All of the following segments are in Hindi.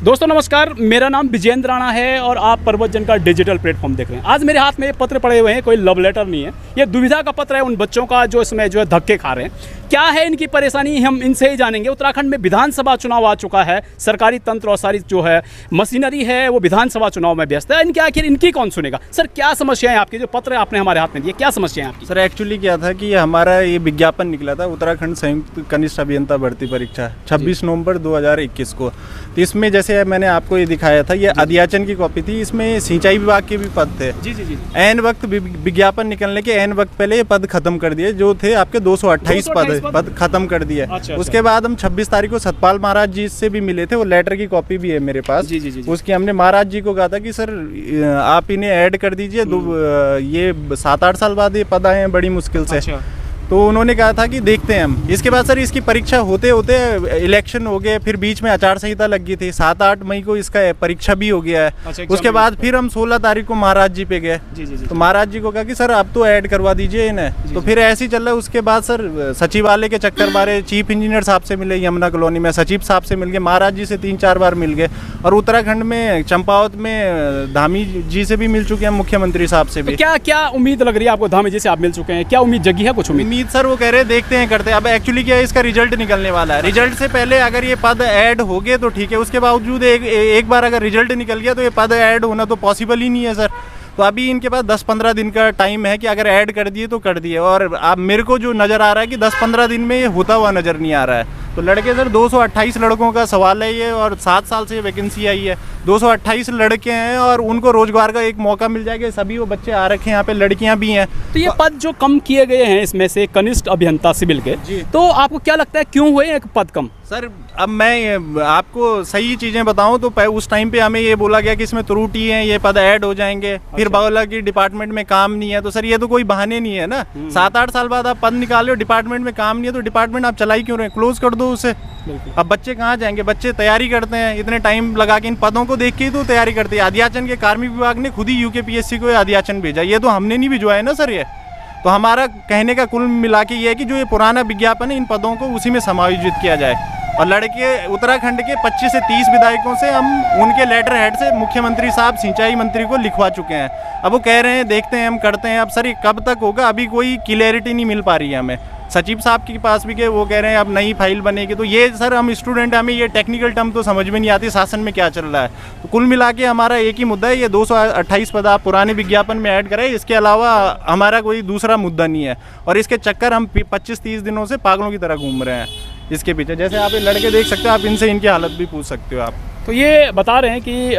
दोस्तों नमस्कार, मेरा नाम विजेंद्र राणा है और आप पर्वतजन का डिजिटल प्लेटफॉर्म देख रहे हैं। आज मेरे हाथ में ये पत्र पड़े हुए हैं, कोई लव लेटर नहीं है, ये दुविधा का पत्र है उन बच्चों का जो इसमें जो है धक्के खा रहे हैं। क्या है इनकी परेशानी, हम इनसे ही जानेंगे। उत्तराखंड में विधानसभा चुनाव आ चुका है, सरकारी तंत्र और सारी जो है मशीनरी है वो विधानसभा चुनाव में व्यस्त है। इनके आखिर इनकी कौन सुनेगा? सर क्या समस्याएं आपकी, जो पत्र आपने हमारे हाथ में दिए, क्या समस्याएं आपकी? सर एक्चुअली क्या था कि हमारा ये विज्ञापन निकला था उत्तराखंड संयुक्त कनिष्ठ अभियंता भर्ती परीक्षा 26 नवंबर 2021 को। तो इसमें जैसे मैंने आपको ये दिखाया था, ये अध्याचन की कॉपी थी, इसमें सिंचाई विभाग के भी पद थे। जी। एन वक्त विज्ञापन निकलने के एन वक्त पहले ये पद खत्म कर दिए, जो थे आपके 228 पद खत्म कर दिए। अच्छा। उसके बाद हम 26 तारीख को सतपाल महाराज जी से भी मिले थे, वो लेटर की कॉपी भी है मेरे पास। जी। उसकी हमने महाराज जी को कहा था कि सर आप इन्हें ऐड कर दीजिए, ये 7-8 साल बाद ये पद आए हैं बड़ी मुश्किल से। अच्छा। तो उन्होंने कहा था कि देखते हैं हम। इसके बाद सर इसकी परीक्षा होते होते इलेक्शन हो गए, फिर बीच में आचार संहिता लग गई थी। 7-8 मई को इसका परीक्षा भी हो गया है। अच्छा, उसके बाद फिर हम 16 तारीख को महाराज जी पे गए। जी। तो महाराज जी को कहा कि सर आप तो ऐड करवा दीजिए इन्हें। तो फिर ऐसे ही चल रहा है। उसके बाद सर सचिवालय के चक्कर मारे, चीफ इंजीनियर साहब से मिले यमुना कॉलोनी में, सचिव साहब से मिल गए, महाराज जी से 3-4 बार मिल गए, और उत्तराखंड में चंपावत में धामी जी से भी मिल चुके हैं, मुख्यमंत्री साहब से भी। क्या क्या उम्मीद लग रही है आपको? धामी जी से आप मिल चुके हैं, क्या उम्मीद जगी है? कुछ उम्मीद सर वो कह रहे हैं देखते हैं करते हैं। अब एक्चुअली क्या है, इसका रिजल्ट निकलने वाला है। रिजल्ट से पहले अगर ये पद ऐड हो गए तो ठीक है, उसके बावजूद एक बार अगर रिजल्ट निकल गया तो ये पद ऐड होना तो पॉसिबल ही नहीं है सर। तो अभी इनके पास 10-15 दिन का टाइम है कि अगर ऐड कर दिए तो कर दिए। और अब मेरे को जो नज़र आ रहा है कि 10-15 दिन में ये होता हुआ नज़र नहीं आ रहा है। तो लड़के सर 228 लड़कों का सवाल है ये, और 7 साल से वैकेंसी आई है। 228 लड़के हैं और उनको रोजगार का एक मौका मिल जाएगा। सभी वो बच्चे आ रखे हैं, यहाँ पे लड़कियां भी हैं। तो ये पद जो कम किए गए हैं इसमें से कनिष्ठ अभियंता सिविल के, तो आपको क्या लगता है क्यों हुए एक पद कम? सर अब मैं आपको सही चीज़ें बताऊं तो उस टाइम पे हमें ये बोला गया कि इसमें त्रुटि है, ये पद ऐड हो जाएंगे। फिर बोला कि डिपार्टमेंट में काम नहीं है। तो सर ये तो कोई बहाने नहीं है ना। 7-8 साल बाद आप पद निकाले हो, डिपार्टमेंट में काम नहीं है, तो डिपार्टमेंट आप चला ही क्यों रहे? क्लोज कर दो उसे। अब बच्चे कहाँ जाएंगे? बच्चे तैयारी करते हैं, इतने टाइम लगा के इन पदों को देख के ही तो तैयारी करते हैं। अध्याचन के कार्मिक विभाग ने खुद ही यूकेपीएससी को अध्याचन भेजा, ये तो हमने नहीं भिजवाया ना सर। ये तो हमारा कहने का कुल मिला के ये है कि जो ये पुराना विज्ञापन है, इन पदों को उसी में समायोजित किया जाए। और लड़के उत्तराखंड के 25 से 30 विधायकों से हम उनके लेटर हेड से मुख्यमंत्री साहब, सिंचाई मंत्री को लिखवा चुके हैं। अब वो कह रहे हैं देखते हैं हम करते हैं। अब सर ये कब तक होगा? अभी कोई क्लियरिटी नहीं मिल पा रही है हमें। सचिव साहब के पास भी गए, वो कह रहे हैं अब नई फाइल बनेगी। तो ये सर हम स्टूडेंट, हमें ये टेक्निकल टर्म तो समझ में नहीं आती शासन में क्या चल रहा है। तो कुल मिला के हमारा एक ही मुद्दा है, ये 228 पद आप पुराने विज्ञापन में ऐड करें। इसके अलावा हमारा कोई दूसरा मुद्दा नहीं है। और इसके चक्कर हम 25-30 दिनों से पागलों की तरह घूम रहे हैं इसके पीछे। जैसे आप ये लड़के देख सकते हो, आप इनसे इनकी हालत भी पूछ सकते हो आप। तो ये बता रहे हैं कि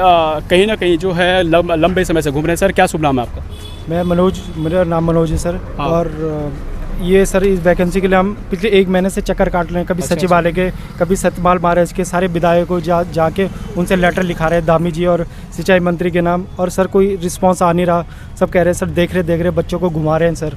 कहीं ना कहीं जो है लंबे समय से घूम रहे हैं। सर क्या शुभ नाम है आपका? मैं मनोज, मेरा नाम मनोज है सर। हाँ। और ये सर इस वैकेंसी के लिए हम पिछले 1 महीने से चक्कर काट रहे हैं। कभी सचिवालय के, कभी सतपाल महाराज के, सारे विधायकों को जाके उनसे लेटर लिखा रहे हैं, धामी जी और सिंचाई मंत्री के नाम। और सर कोई रिस्पांस आ नहीं रहा। सब कह रहे हैं सर देख रहे बच्चों को घुमा रहे हैं सर।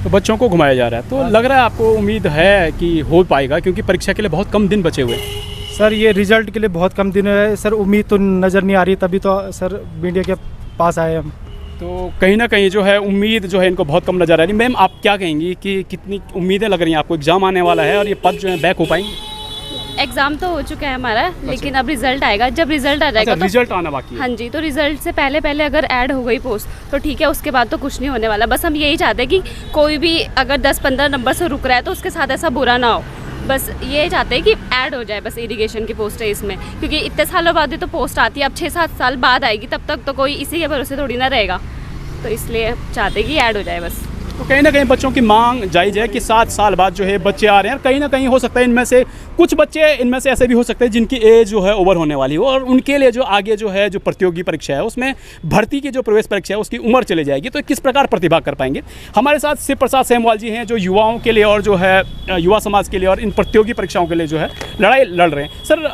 तो बच्चों को घुमाया जा रहा है, तो लग रहा है आपको उम्मीद है कि हो पाएगा, क्योंकि परीक्षा के लिए बहुत कम दिन बचे हुए हैं। सर ये रिजल्ट के लिए बहुत कम दिन है सर, उम्मीद तो नज़र नहीं आ रही, तभी तो सर मीडिया के पास आए हम। तो कहीं ना कहीं जो है उम्मीद जो है इनको बहुत कम नजर आ रही है। मैम आप क्या कहेंगी कि कितनी उम्मीदें लग रही हैं आपको? एग्जाम आने वाला है और ये पद जो है बैक हो पाएंगे? एग्ज़ाम तो हो चुका है हमारा, लेकिन अब रिजल्ट आएगा। जब रिजल्ट आ जाएगा तो रिजल्ट आना बाकी है। हाँ जी, तो रिजल्ट से पहले अगर ऐड हो गई पोस्ट तो ठीक है, उसके बाद तो कुछ नहीं होने वाला। बस हम यही चाहते हैं कि कोई भी अगर 10-15 नंबर से रुक रहा है तो उसके साथ ऐसा बुरा ना हो। बस ये चाहते हैं कि ऐड हो जाए, बस इरिगेशन की पोस्ट है इसमें, क्योंकि इतने सालों बाद ही तो पोस्ट आती है। अब 6-7 साल बाद आएगी, तब तक तो कोई इसी के भरोसे थोड़ी ना रहेगा। तो इसलिए चाहते हैं कि ऐड हो जाए बस। तो कहीं ना कहीं बच्चों की मांग जायज़ है कि 7 साल बाद जो है बच्चे आ रहे हैं। कहीं ना कहीं हो सकता है इनमें से कुछ बच्चे इनमें से ऐसे भी हो सकते हैं जिनकी एज जो है ओवर होने वाली हो, और उनके लिए जो आगे जो है जो प्रतियोगी परीक्षा है उसमें भर्ती की जो प्रवेश परीक्षा है उसकी उम्र चले जाएगी। तो किस प्रकार प्रतिभा कर पाएंगे? हमारे साथ शिव प्रसाद सेमवाल जी हैं, जो युवाओं के लिए और जो है युवा समाज के लिए और इन प्रतियोगी परीक्षाओं के लिए जो है लड़ाई लड़ रहे हैं। सर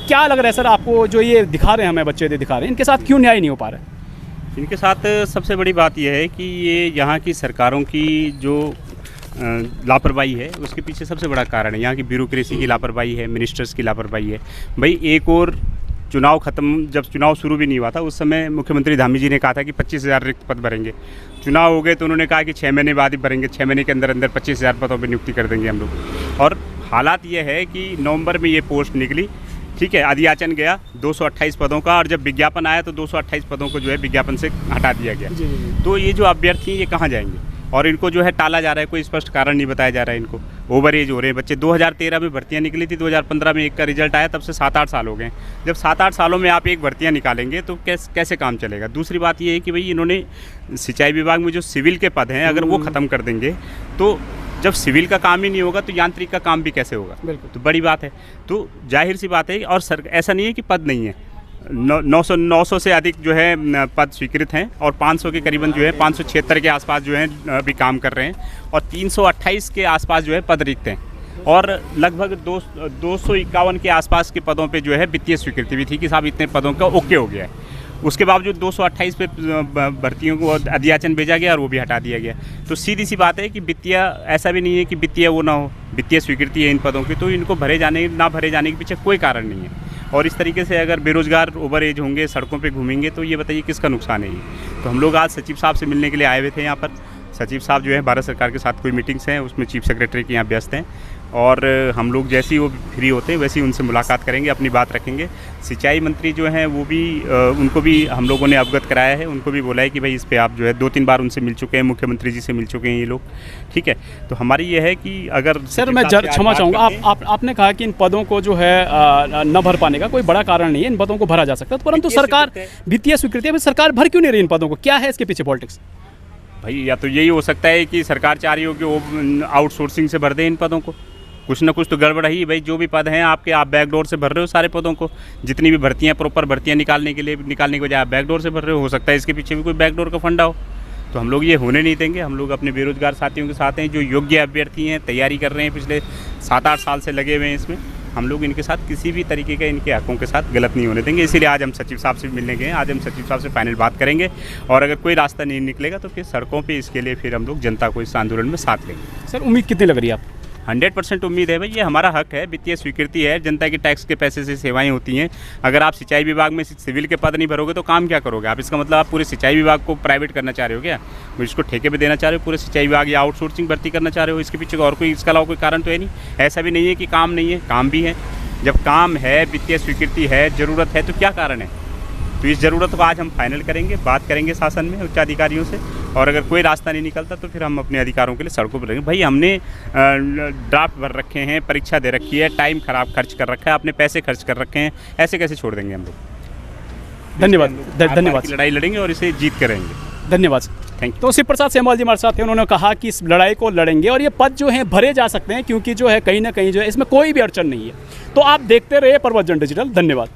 क्या लग रहा है सर आपको, जो ये दिखा रहे हैं हमें बच्चे दिखा रहे हैं, इनके साथ क्यों न्याय नहीं हो पा रहा है? इनके साथ सबसे बड़ी बात यह है कि ये यहाँ की सरकारों की जो लापरवाही है उसके पीछे सबसे बड़ा कारण है। यहाँ की ब्यूरोक्रेसी की लापरवाही है, मिनिस्टर्स की लापरवाही है। भाई एक और चुनाव ख़त्म, जब चुनाव शुरू भी नहीं हुआ था उस समय मुख्यमंत्री धामी जी ने कहा था कि 25,000 रिक्त पद भरेंगे। चुनाव हो गए तो उन्होंने कहा कि 6 महीने बाद ही भरेंगे, 6 महीने के अंदर अंदर 25,000 पदों पर नियुक्ति कर देंगे हम लोग। और हालात ये है कि नवंबर में ये पोस्ट निकली, ठीक है, अधियाचन गया 228 पदों का, और जब विज्ञापन आया तो 228 पदों को जो है विज्ञापन से हटा दिया गया। तो ये जो अभ्यर्थी हैं ये कहाँ जाएंगे, और इनको जो है टाला जा रहा है, कोई स्पष्ट कारण नहीं बताया जा रहा है। इनको ओवर एज हो रहे हैं बच्चे। 2013 में भर्तियां निकली थी, 2015 में एक का रिजल्ट आया, तब से 7-8 साल हो गए। जब 7-8 सालों में आप एक भर्तियां निकालेंगे तो कैसे काम चलेगा। दूसरी बात ये है कि भाई इन्होंने सिंचाई विभाग में जो सिविल के पद हैं अगर वो ख़त्म कर देंगे तो जब सिविल का काम ही नहीं होगा तो यांत्रिक का काम भी कैसे होगा। बिल्कुल। तो बड़ी बात है। तो जाहिर सी बात है, और ऐसा नहीं है कि पद नहीं है, 900 से अधिक जो है पद स्वीकृत हैं, और 500 के करीबन जो है 576 के आसपास जो है अभी काम कर रहे हैं, और 328 के आसपास जो है पद रिक्त हैं, और लगभग 251 के आसपास के पदों पे जो है वित्तीय स्वीकृति भी थी कि साहब इतने पदों का ओके हो गया है। उसके बावजूद 228 पे भर्तियों को अधियाचन भेजा गया और वो भी हटा दिया गया। तो सीधी सी बात है कि वित्तीय, ऐसा भी नहीं है कि वित्तीय वो ना हो, वित्तीय स्वीकृति है इन पदों की, तो इनको भरे जाने ना भरे जाने के पीछे कोई कारण नहीं है। और इस तरीके से अगर बेरोजगार ओवर एज होंगे, सड़कों पे घूमेंगे, तो ये बताइए किसका नुकसान है ये। तो हम लोग आज सचिव साहब से मिलने के लिए आए हुए थे यहाँ पर। सचिव साहब जो है भारत सरकार के साथ कोई मीटिंग्स हैं, उसमें चीफ सेक्रेटरी के यहाँ व्यस्त हैं, और हम लोग जैसे ही वो फ्री होते हैं वैसे ही उनसे मुलाकात करेंगे, अपनी बात रखेंगे। सिंचाई मंत्री जो हैं वो भी उनको भी हम लोगों ने अवगत कराया है, उनको भी बोला है कि भाई इस पे आप जो है 2-3 बार उनसे मिल चुके हैं, मुख्यमंत्री जी से मिल चुके हैं ये लोग, ठीक है। तो हमारी ये है कि अगर सर मैं क्षमा चाहूँगा, आपने कहा कि इन पदों को जो है न भर पाने का कोई बड़ा कारण नहीं है, इन पदों को भरा जा सकता है, परंतु सरकार वित्तीय स्वीकृति है, सरकार भर क्यों नहीं रही इन पदों को, क्या है इसके पीछे पॉलिटिक्स। भाई या तो यही हो सकता है कि सरकार चाह रही हो कि वो आउटसोर्सिंग से भर दें इन पदों को, कुछ ना कुछ तो गड़बड़ है ही। भाई जो भी पद हैं आपके, आप बैकडोर से भर रहे हो सारे पदों को, जितनी भी भर्तियां प्रॉपर भर्तियां निकालने के बजाय आप बैकडोर से भर रहे हो सकता है इसके पीछे भी कोई बैकडोर का फंडा हो। तो हम लोग ये होने नहीं देंगे। हम लोग अपने बेरोजगार साथियों के साथ हैं जो योग्य अभ्यर्थी हैं, तैयारी कर रहे हैं, पिछले 7-8 साल से लगे हुए हैं इसमें। हम लोग इनके साथ किसी भी तरीके का इनके हकों के साथ गलत नहीं होने देंगे। इसीलिए आज हम सचिव साहब से मिलने गए। आज हम सचिव साहब से फाइनल बात करेंगे, और अगर कोई रास्ता नहीं निकलेगा तो फिर सड़कों पे इसके लिए फिर हम लोग जनता को इस आंदोलन में साथ लेंगे। सर उम्मीद कितनी लग रही है आप। 100% उम्मीद है भाई, ये हमारा हक है, वित्तीय स्वीकृति है, जनता के टैक्स के पैसे से सेवाएं होती हैं। अगर आप सिंचाई विभाग में सिविल के पद नहीं भरोगे तो काम क्या करोगे आप। इसका मतलब आप पूरे सिंचाई विभाग को प्राइवेट करना चाह रहे हो क्या, इसको ठेके पे देना चाह रहे हो पूरे सिंचाई विभाग, या आउटसोर्सिंग भर्ती करना चाह रहे हो। इसके पीछे और कोई इसके अलावा कोई कारण तो है नहीं। ऐसा भी नहीं है कि काम नहीं है, काम भी है। जब काम है, वित्तीय स्वीकृति है, ज़रूरत है, तो क्या कारण है। तो इस ज़रूरत को आज हम फाइनल करेंगे, बात करेंगे शासन में उच्चाधिकारियों से, और अगर कोई रास्ता नहीं निकलता तो फिर हम अपने अधिकारों के लिए सड़कों पर रहेंगे। भाई हमने ड्राफ्ट भर रखे हैं, परीक्षा दे रखी है, टाइम खर्च कर रखा है, अपने पैसे खर्च कर रखे हैं, ऐसे कैसे छोड़ देंगे हम लोग। धन्यवाद। लड़ाई लड़ेंगे और इसे जीत कर रहेंगे। धन्यवाद। Thank you. तो शिव प्रसाद सेमवाल जी हमारे साथ थे, उन्होंने कहा कि इस लड़ाई को लड़ेंगे और ये पद जो हैं भरे जा सकते हैं, क्योंकि जो है कहीं ना कहीं जो है इसमें कोई भी अड़चन नहीं है। तो आप देखते रहिए प्रवर्तन डिजिटल। धन्यवाद।